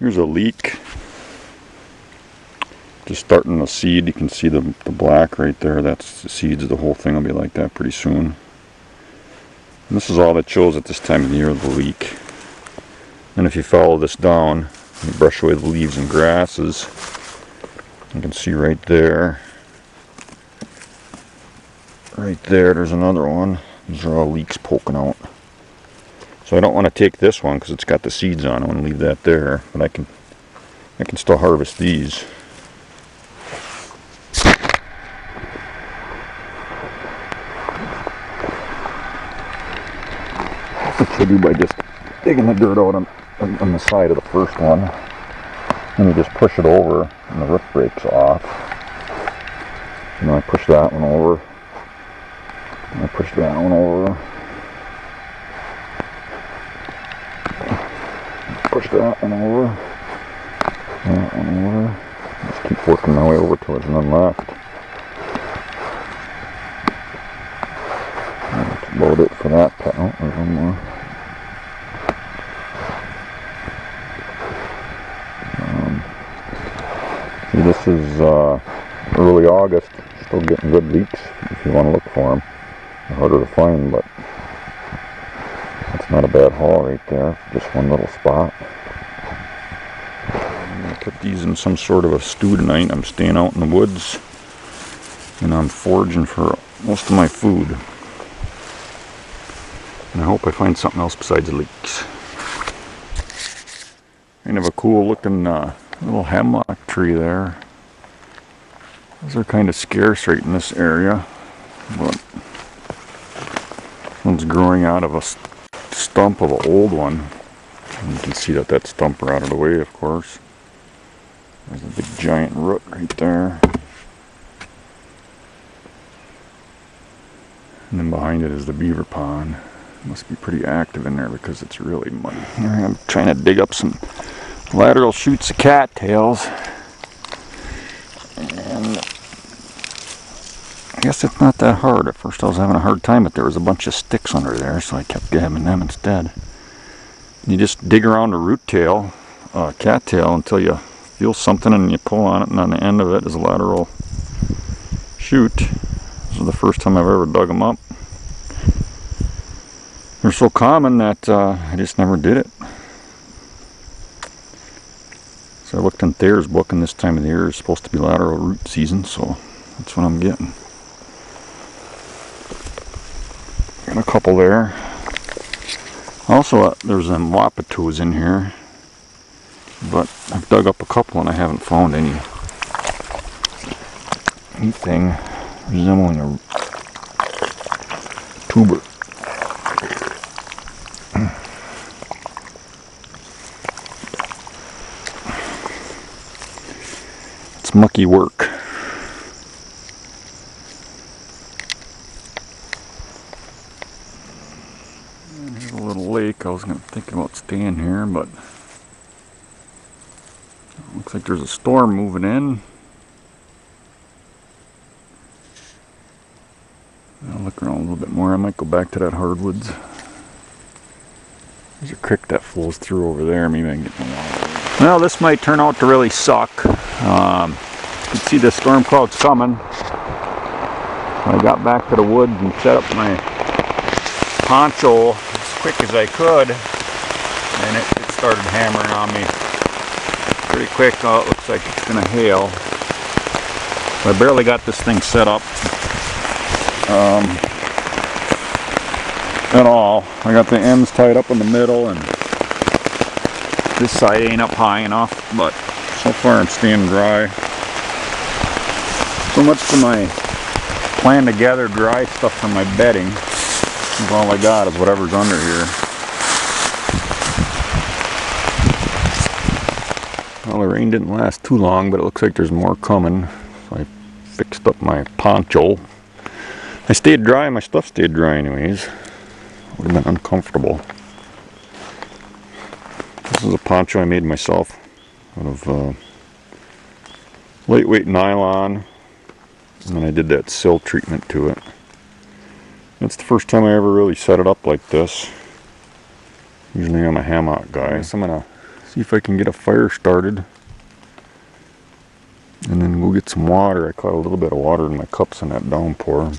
Here's a leak. Just starting to seed. You can see the black right there. That's the seeds. The whole thing will be like that pretty soon. And this is all that shows at this time of the year, the leak. And if you follow this down, you brush away the leaves and grasses, you can see right there. Right there, there's another one. These are all leaks poking out. So I don't want to take this one because it's got the seeds on. I want to leave that there, but I can still harvest these. Which I do by just digging the dirt out on the side of the first one. And you just push it over and the root breaks off. And then I push that one over. And I push that one over. Push that one over. That one over. Just keep working my way over till there's none left. That's about it for that part. Oh, there's one more. See, this is early August. Still getting good leeks if you want to look for them. They're harder to find, but that's not a bad haul right there. Just one little spot. I'm going to put these in some sort of a stew tonight. I'm staying out in the woods and I'm foraging for most of my food. And I hope I find something else besides leeks. Kind of a cool looking little hemlock tree there. Those are kind of scarce right in this area, but one's growing out of a stump of an old one. And you can see that stump are out of the way, of course. There's a big giant root right there. And then behind it is the beaver pond. It must be pretty active in there because it's really muddy. Alright, I'm trying to dig up some lateral shoots of cattails. And I guess it's not that hard. At first I was having a hard time, but there was a bunch of sticks under there, so I kept grabbing them instead. You just dig around the root tail, cattail, until you feel something and you pull on it, and on the end of it is a lateral shoot. This is the first time I've ever dug them up. They're so common that I just never did it. So I looked in Thayer's book, and this time of the year is supposed to be lateral root season, so that's what I'm getting. Got a couple there. Also, there's them wapatos in here, but I've dug up a couple and I haven't found anything resembling a tuber. It's mucky work. And here's a little lake. I was thinking about staying here, but it looks like there's a storm moving in. I'll look around a little bit more. I might go back to that hardwoods. There's a creek that flows through over there. Maybe I can get some water. Well, this might turn out to really suck. You can see the storm clouds coming. I got back to the woods and set up my poncho as quick as I could, and it started hammering on me pretty quick. Oh, it looks like it's gonna hail. I barely got this thing set up at all. I got the ends tied up in the middle, and this side ain't up high enough, but so far I'm staying dry. So much for my plan to gather dry stuff for my bedding. All I got is whatever's under here. Well, the rain didn't last too long, but it looks like there's more coming. So I fixed up my poncho. I stayed dry, my stuff stayed dry anyways. Would have been uncomfortable. This is a poncho I made myself out of lightweight nylon, and then I did that sill treatment to it. That's the first time I ever really set it up like this. Usually I'm a hammock guy. So I'm going to See if I can get a fire started. And then go get some water. I caught a little bit of water in my cups in that downpour.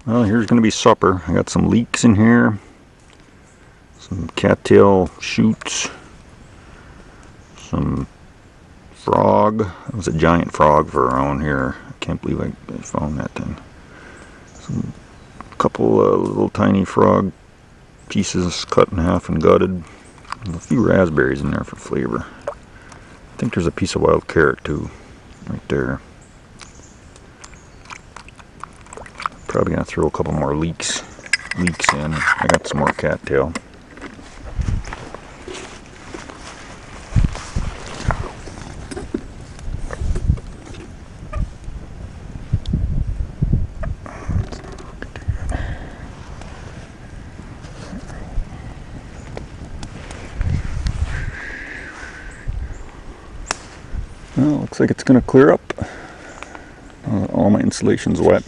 Well, here's going to be supper. I got some leeks in here, some cattail shoots, some frog. That was a giant frog for around here. I can't believe I found that thing. A couple little tiny frog pieces cut in half and gutted. And a few raspberries in there for flavor. I think there's a piece of wild carrot too, right there. Probably gonna throw a couple more leeks in. I got some more cattail. Well, looks like it's gonna clear up. All my insulation's wet.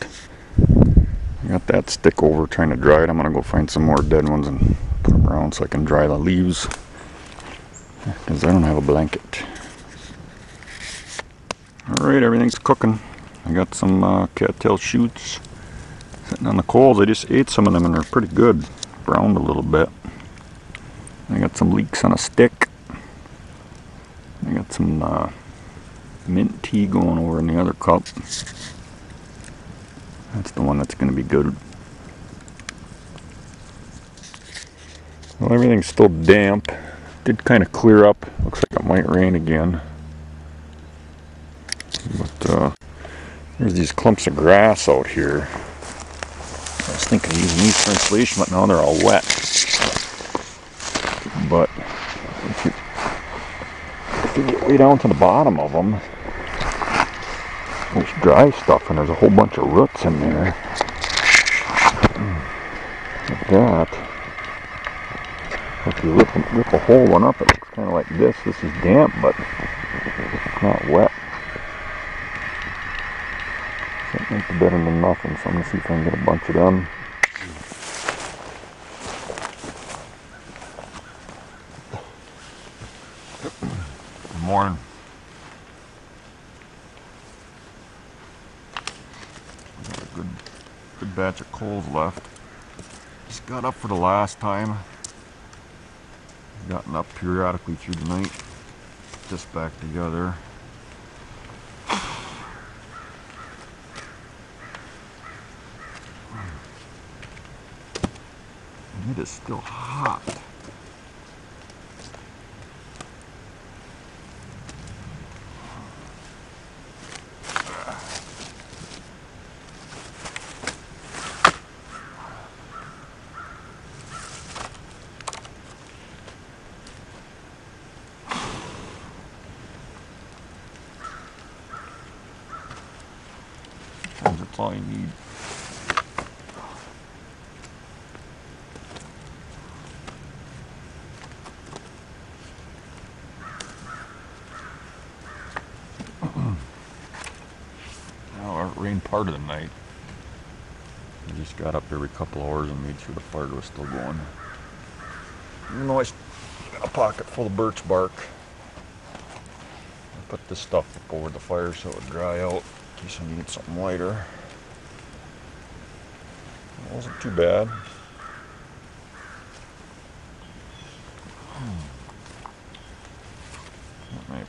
I got that stick over trying to dry it. I'm gonna go find some more dead ones and put them around so I can dry the leaves, because I don't have a blanket. Alright, everything's cooking. I got some cattail shoots sitting on the coals. I just ate some of them and they're pretty good. Browned a little bit. I got some leeks on a stick. I got some mint tea going over in the other cup. That's the one that's going to be good. Well, everything's still damp. Did kind of clear up. Looks like it might rain again. But there's these clumps of grass out here. I was thinking of using these for insulation, but now they're all wet. But if you get way down to the bottom of them, there's dry stuff and there's a whole bunch of roots in there. Like that. If you rip a whole one up, it looks kind of like this. This is damp, but it's not wet. So it makes better than nothing, so I'm going to see if I can get a bunch of them. Good morning. Good batch of coals left. Just got up for the last time. Gotten up periodically through the night. Put this back together. And it is still hot. all you need. Now it rained part of the night. I just got up every couple of hours and made sure the fire was still going. Even though I got a pocket full of birch bark, I put this stuff up over the fire so it would dry out in case I needed something lighter. It wasn't too bad. Got my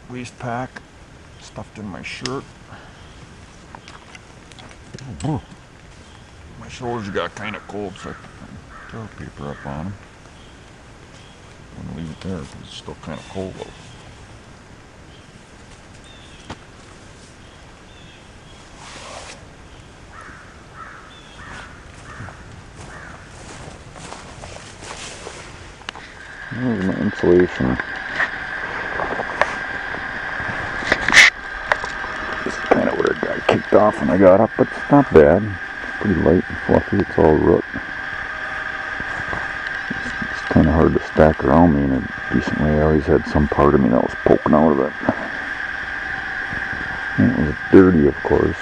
waist pack stuffed in my shirt. My shoulders got kind of cold, so I put toilet paper up on them. I'm going to leave it there because it's still kind of cold out. There's my insulation. Just kind of where it got kicked off when I got up, but it's not bad. It's pretty light and fluffy. It's all root. It's kind of hard to stack around me in a decent way. I always had some part of me that was poking out of it. And it was dirty, of course.